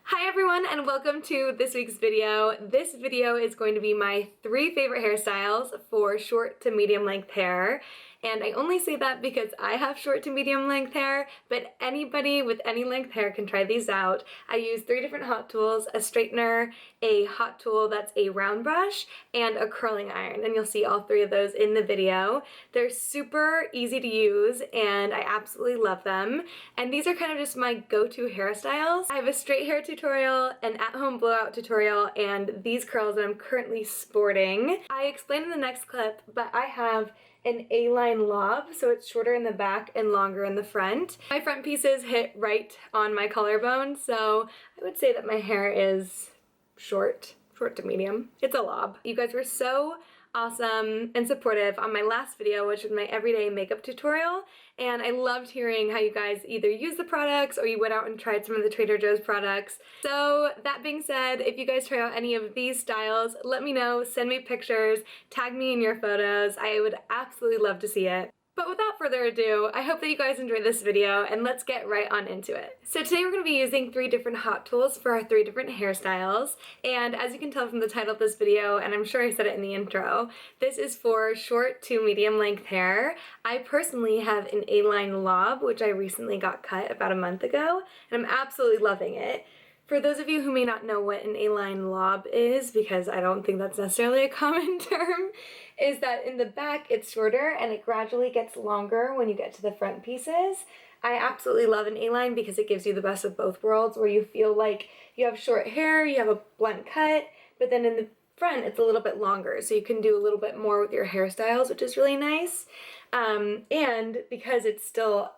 Hi everyone and welcome to this week's video. This video is going to be my 3 favorite hairstyles for short to medium length hair. And I only say that because I have short to medium length hair, but anybody with any length hair can try these out. I use 3 different hot tools, a straightener, a hot tool that's a round brush, and a curling iron, and you'll see all 3 of those in the video. They're super easy to use and I absolutely love them. And these are kind of just my go-to hairstyles. I have a straight hair tutorial, an at-home blowout tutorial, and these curls that I'm currently sporting. I explain in the next clip, but I have an A-line lob, so it's shorter in the back and longer in the front. My front pieces hit right on my collarbone, so I would say that my hair is short to medium. It's a lob. You guys were so awesome and supportive on my last video, which was my everyday makeup tutorial, and I loved hearing how you guys either use the products or you went out and tried some of the Trader Joe's products. So that being said, if you guys try out any of these styles, let me know, send me pictures, tag me in your photos. I would absolutely love to see it. But without further ado, I hope that you guys enjoyed this video and let's get right on into it. So today we're going to be using 3 different hot tools for our 3 different hairstyles, and as you can tell from the title of this video, and I'm sure I said it in the intro, this is for short to medium length hair. I personally have an A-line lob, which I recently got cut about a month ago, and I'm absolutely loving it. For those of you who may not know what an A-line lob is, because I don't think that's necessarily a common term, is that in the back it's shorter and it gradually gets longer when you get to the front pieces. I absolutely love an A-line because it gives you the best of both worlds, where you feel like you have short hair, you have a blunt cut, but then in the front it's a little bit longer, so you can do a little bit more with your hairstyles, which is really nice. And because it's still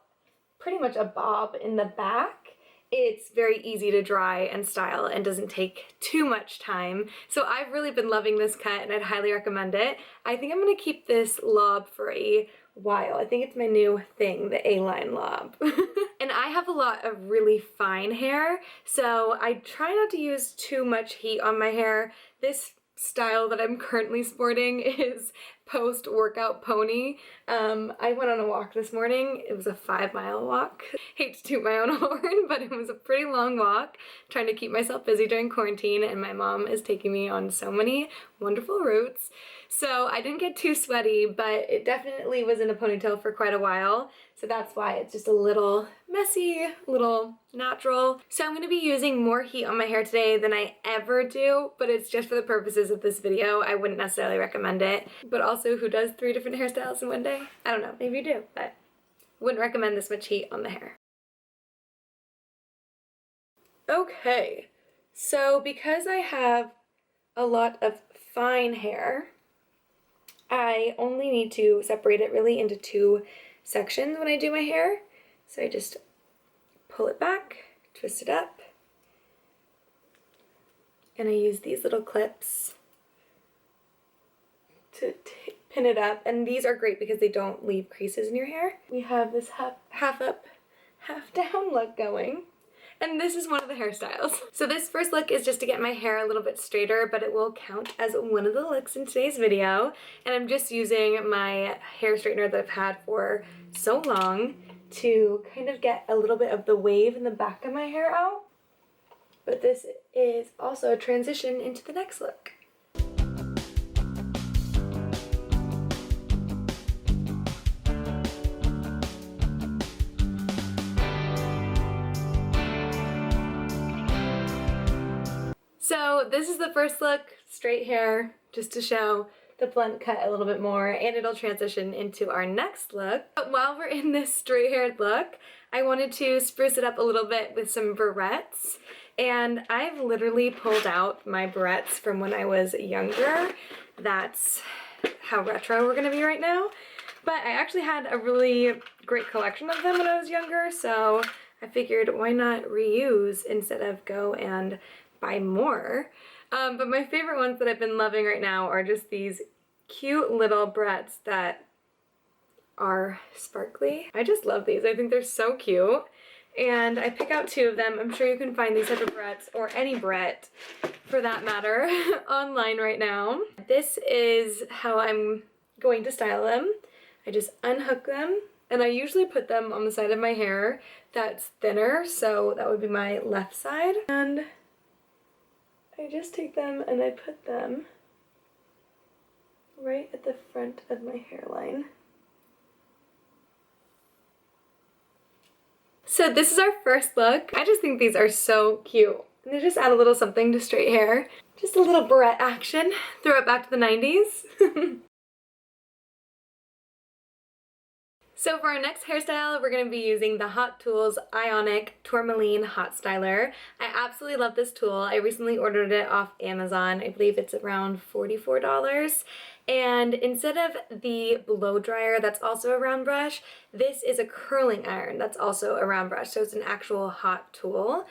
pretty much a bob in the back, it's very easy to dry and style and doesn't take too much time. So I've really been loving this cut and I'd highly recommend it. I think I'm going to keep this lob for a while. I think it's my new thing, the A-line lob. And I have a lot of really fine hair, so I try not to use too much heat on my hair. This style that I'm currently sporting is post-workout pony. I went on a walk this morning. It was a 5-mile walk. Hate to toot my own horn, but it was a pretty long walk, trying to keep myself busy during quarantine, and my mom is taking me on so many wonderful routes. So I didn't get too sweaty, but it definitely was in a ponytail for quite a while, so that's why it's just a little messy, a little natural. So I'm going to be using more heat on my hair today than I ever do, but it's just for the purposes of this video. I wouldn't necessarily recommend it. But also, who does 3 different hairstyles in one day? I don't know, maybe you do, but wouldn't recommend this much heat on the hair. Okay, so because I have a lot of fine hair, I only need to separate it really into 2 sections when I do my hair. So I just pull it back, twist it up, and I use these little clips to pin it up, and these are great because they don't leave creases in your hair. We have this half up, half down look going. And this is one of the hairstyles. So this first look is just to get my hair a little bit straighter, but it will count as one of the looks in today's video. And I'm just using my hair straightener that I've had for so long to kind of get a little bit of the wave in the back of my hair out. But this is also a transition into the next look. So this is the first look, straight hair, just to show the blunt cut a little bit more, and it'll transition into our next look. But while we're in this straight haired look, I wanted to spruce it up a little bit with some barrettes, and I've literally pulled out my barrettes from when I was younger. That's how retro we're gonna be right now. But I actually had a really great collection of them when I was younger, so I figured why not reuse instead of go and buy more. But my favorite ones that I've been loving right now are just these cute little barrettes that are sparkly. I just love these. I think they're so cute. And I pick out 2 of them. I'm sure you can find these type of barrettes, or any barrette for that matter, online right now. This is how I'm going to style them. I just unhook them And I usually put them on the side of my hair that's thinner, so that would be my left side. And I just take them and I put them right at the front of my hairline. So this is our first look. I just think these are so cute. And they just add a little something to straight hair. Just a little barrette action. Throw it back to the 90s. So for our next hairstyle, we're going to be using the Hot Tools Ionic Tourmaline Hot Styler. I absolutely love this tool. I recently ordered it off Amazon. I believe it's around $44. And instead of the blow dryer that's also a round brush, this is a curling iron that's also a round brush. So it's an actual hot tool.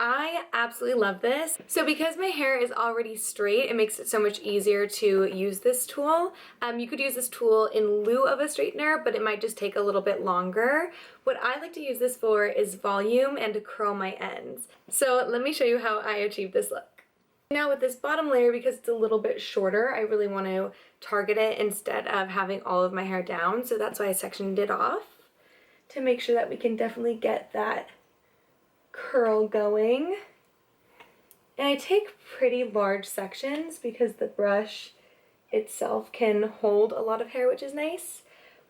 I absolutely love this. So because my hair is already straight, it makes it so much easier to use this tool. You could use this tool in lieu of a straightener, but it might just take a little bit longer. What I like to use this for is volume and to curl my ends. So let me show you how I achieve this look. Now with this bottom layer, because it's a little bit shorter, I really want to target it instead of having all of my hair down. So that's why I sectioned it off to make sure that we can definitely get that curl going. And I take pretty large sections because the brush itself can hold a lot of hair, which is nice.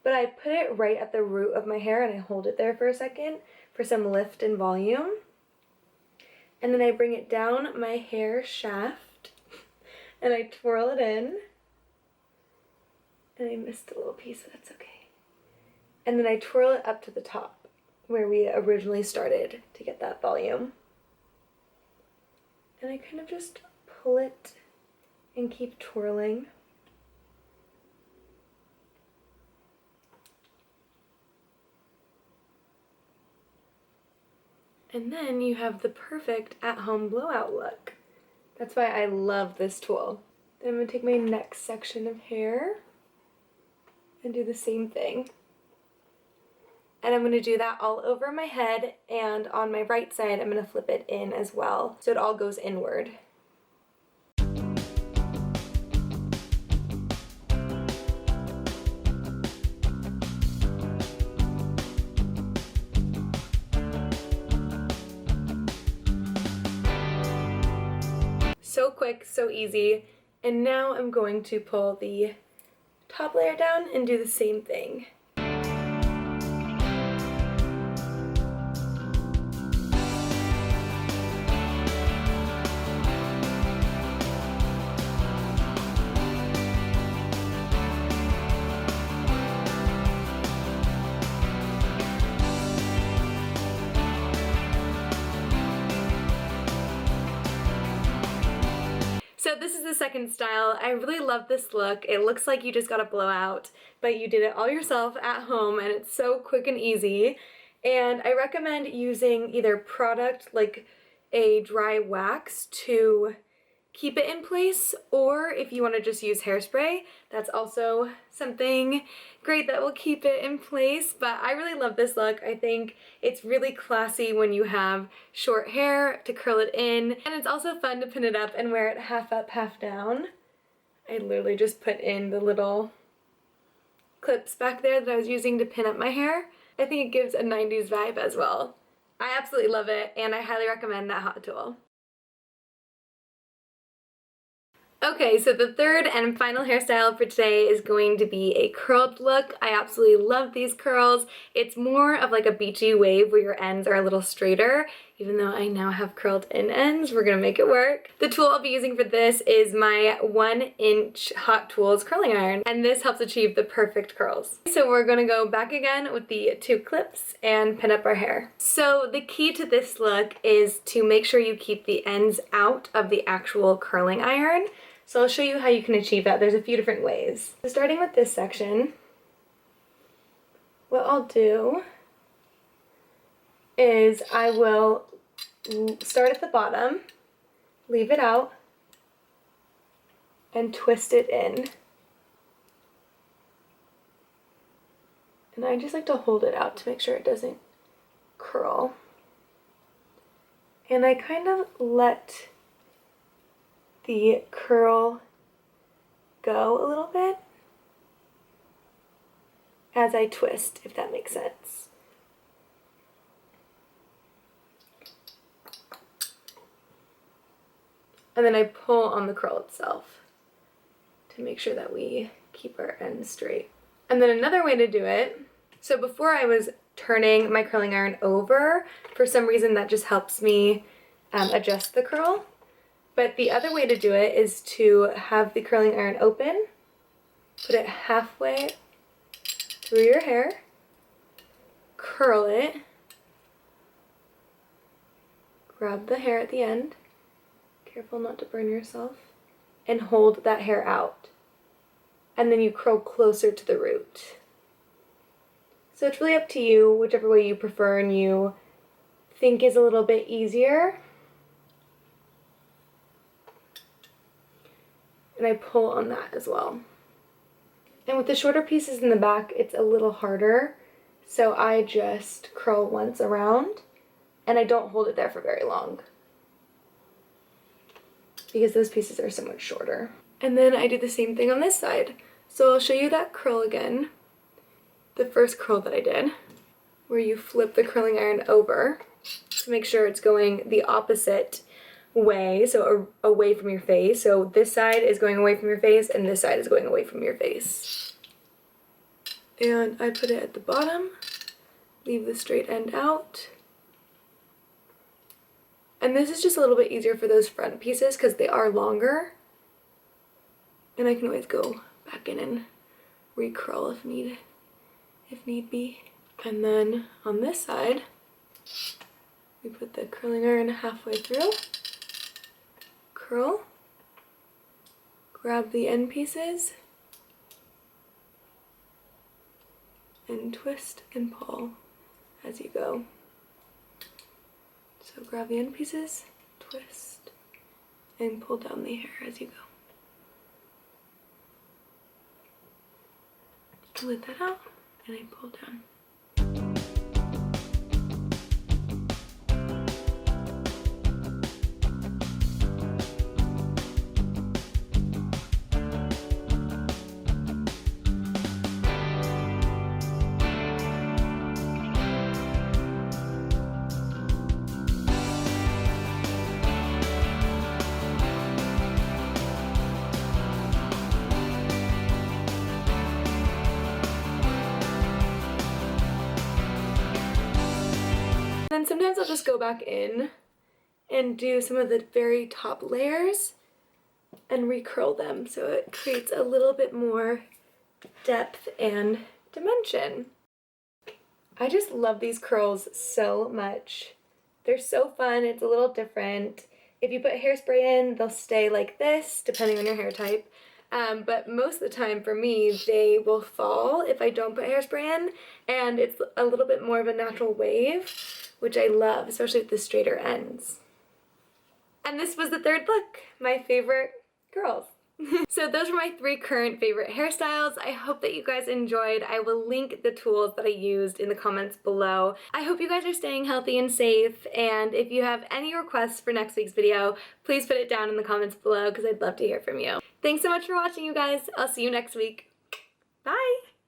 But I put it right at the root of my hair and I hold it there for a second for some lift and volume. And then I bring it down my hair shaft and I twirl it in. And I missed a little piece, but that's okay. And then I twirl it up to the top where we originally started to get that volume. And I kind of just pull it and keep twirling. And then you have the perfect at-home blowout look. That's why I love this tool. Then I'm going to take my next section of hair and do the same thing. And I'm going to do that all over my head, and on my right side I'm going to flip it in as well, so it all goes inward. So quick, so easy. And now I'm going to pull the top layer down and do the same thing. So this is the second style. I really love this look. It looks like you just got a blowout, but you did it all yourself at home, and it's so quick and easy. And I recommend using either product like a dry wax to keep it in place, or if you want to just use hairspray, that's also something great that will keep it in place. But I really love this look. I think it's really classy when you have short hair to curl it in, and it's also fun to pin it up and wear it half up, half down. I literally just put in the little clips back there that I was using to pin up my hair. I think it gives a 90s vibe as well. I absolutely love it, and I highly recommend that hot tool. Okay, so the third and final hairstyle for today is going to be a curled look. I absolutely love these curls. It's more of like a beachy wave where your ends are a little straighter. Even though I now have curled in ends, we're gonna make it work. The tool I'll be using for this is my 1-inch Hot Tools curling iron, and this helps achieve the perfect curls. So we're gonna go back again with the 2 clips and pin up our hair. So the key to this look is to make sure you keep the ends out of the actual curling iron. So I'll show you how you can achieve that. There's a few different ways. So starting with this section, what I'll do is I will start at the bottom, leave it out, and twist it in. And I just like to hold it out to make sure it doesn't curl. And I kind of let the curl go a little bit. as I twist, if that makes sense. And then I pull on the curl itself to make sure that we keep our ends straight. And then another way to do it, so before I was turning my curling iron over, for some reason that just helps me adjust the curl. But the other way to do it is to have the curling iron open, put it halfway through your hair, curl it, grab the hair at the end, careful not to burn yourself, and hold that hair out. And then you curl closer to the root. So it's really up to you, whichever way you prefer and you think is a little bit easier. And I pull on that as well. And with the shorter pieces in the back, it's a little harder. So I just curl once around and I don't hold it there for very long because those pieces are so much shorter. And then I do the same thing on this side. So I'll show you that curl again. The first curl that I did, where you flip the curling iron over to make sure it's going the opposite way, so away from your face. So this side is going away from your face and this side is going away from your face. And I put it at the bottom, leave the straight end out. And this is just a little bit easier for those front pieces because they are longer. And I can always go back in and recurl if need be. And then on this side, we put the curling iron halfway through, curl, grab the end pieces, and twist and pull as you go. So grab the end pieces, twist, and pull down the hair as you go. Let that out, and I pull down. Then sometimes I'll just go back in and do some of the very top layers and recurl them so it creates a little bit more depth and dimension. I just love these curls so much. They're so fun, it's a little different. If you put hairspray in, they'll stay like this, depending on your hair type. But most of the time for me, they will fall if I don't put hairspray in, and it's a little bit more of a natural wave, which I love, especially with the straighter ends. And this was the third look, my favorite curls. So those were my 3 current favorite hairstyles. I hope that you guys enjoyed. I will link the tools that I used in the comments below. I hope you guys are staying healthy and safe, and if you have any requests for next week's video, please put it down in the comments below because I'd love to hear from you. Thanks so much for watching, you guys. I'll see you next week. Bye!